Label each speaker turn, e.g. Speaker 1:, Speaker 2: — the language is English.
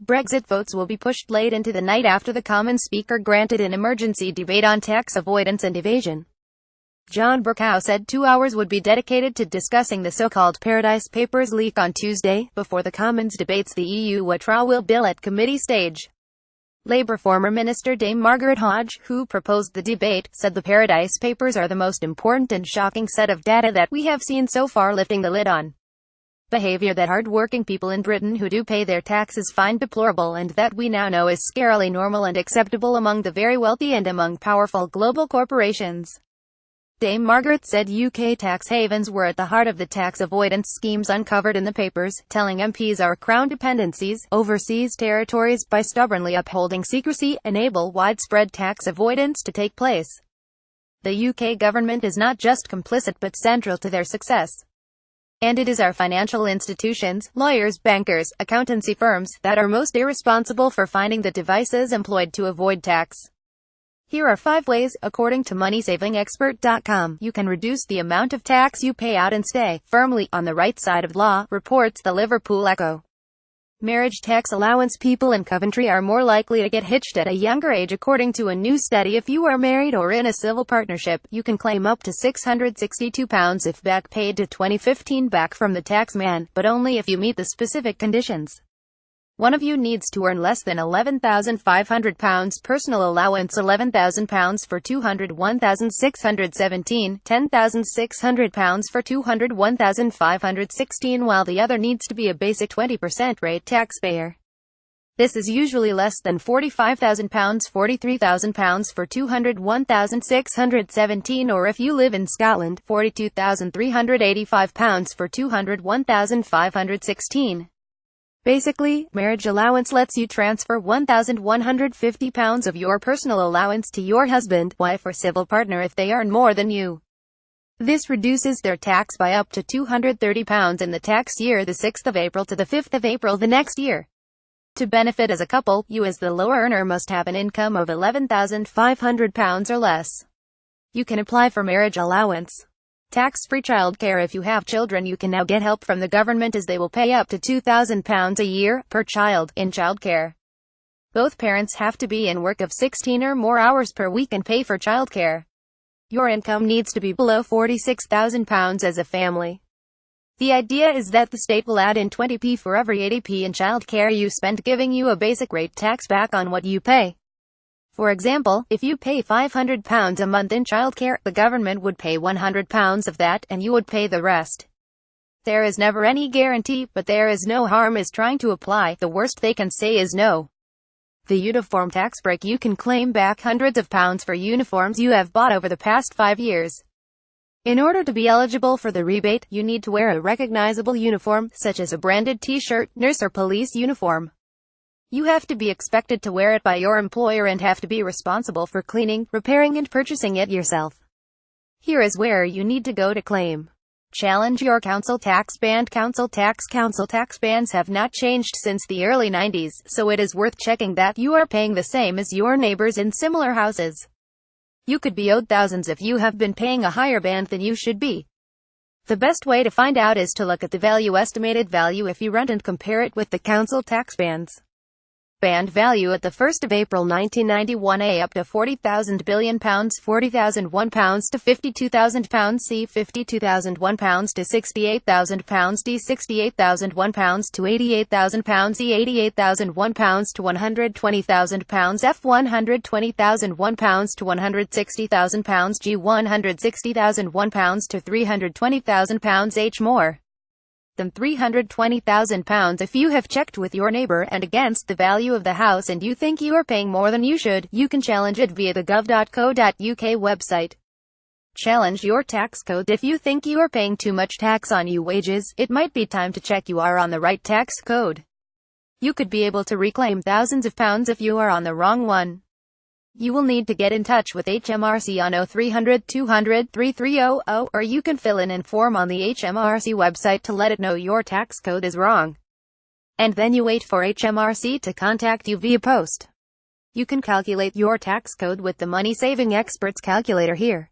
Speaker 1: Brexit votes will be pushed late into the night after the Commons Speaker granted an emergency debate on tax avoidance and evasion. John Bercow said 2 hours would be dedicated to discussing the so-called Paradise Papers leak on Tuesday, before the Commons debates the EU Witrawal Bill at committee stage. Labour former Minister Dame Margaret Hodge, who proposed the debate, said the Paradise Papers are the most important and shocking set of data that we have seen so far, lifting the lid on behavior that hard-working people in Britain who do pay their taxes find deplorable, and that we now know is scarily normal and acceptable among the very wealthy and among powerful global corporations. Dame Margaret said UK tax havens were at the heart of the tax avoidance schemes uncovered in the papers, telling MPs our Crown dependencies, overseas territories, by stubbornly upholding secrecy, enable widespread tax avoidance to take place. The UK government is not just complicit but central to their success. And it is our financial institutions, lawyers, bankers, accountancy firms, that are most irresponsible for finding the devices employed to avoid tax. Here are 5 ways, according to MoneySavingExpert.com, you can reduce the amount of tax you pay out and stay firmly on the right side of law, reports the Liverpool Echo. Marriage tax allowance. People in Coventry are more likely to get hitched at a younger age. According to a new study, if you are married or in a civil partnership, you can claim up to £662 if back paid to 2015 back from the tax man, but only if you meet the specific conditions. One of you needs to earn less than £11,500 personal allowance, £11,000 for 201,617, £10,600 for 201,516, while the other needs to be a basic 20% rate taxpayer. This is usually less than £45,000, £43,000 for 201,617, or if you live in Scotland, £42,385 for 201,516. Basically, marriage allowance lets you transfer £1,150 of your personal allowance to your husband, wife or civil partner if they earn more than you. This reduces their tax by up to £230 in the tax year, the 6th of April to the 5th of April the next year. To benefit as a couple, you as the lower earner must have an income of £11,500 or less. You can apply for marriage allowance. Tax-free childcare. If you have children, you can now get help from the government, as they will pay up to £2,000 a year, per child, in childcare. Both parents have to be in work of 16 or more hours per week and pay for childcare. Your income needs to be below £46,000 as a family. The idea is that the state will add in 20p for every 80p in childcare you spend, giving you a basic rate tax back on what you pay. For example, if you pay £500 a month in childcare, the government would pay £100 of that, and you would pay the rest. There is never any guarantee, but there is no harm is trying to apply. The worst they can say is no. The uniform tax break. You can claim back hundreds of pounds for uniforms you have bought over the past 5 years. In order to be eligible for the rebate, you need to wear a recognizable uniform, such as a branded t-shirt, nurse or police uniform. You have to be expected to wear it by your employer and have to be responsible for cleaning, repairing and purchasing it yourself. Here is where you need to go to claim. Challenge your council tax ban. Council tax bans have not changed since the early 90s, so it is worth checking that you are paying the same as your neighbors in similar houses. You could be owed thousands if you have been paying a higher band than you should be. The best way to find out is to look at the estimated value if you rent, and compare it with the council tax bans. Band value at the 1st of April 1991: A up to £40,000 billion, £40,001 to £52,000, C £52,001 to £68,000, D £68,001 to £88,000, E £88,001 to £120,000, F £120,001 to £160,000, G £160,001 to £320,000, H more than £320,000. If you have checked with your neighbor and against the value of the house and you think you are paying more than you should, you can challenge it via the gov.co.uk website. Challenge your tax code. If you think you are paying too much tax on your wages, it might be time to check you are on the right tax code. You could be able to reclaim thousands of pounds if you are on the wrong one. You will need to get in touch with HMRC on 0300 200 3300, or you can fill in a form on the HMRC website to let it know your tax code is wrong. And then you wait for HMRC to contact you via post. You can calculate your tax code with the Money Saving Experts calculator here.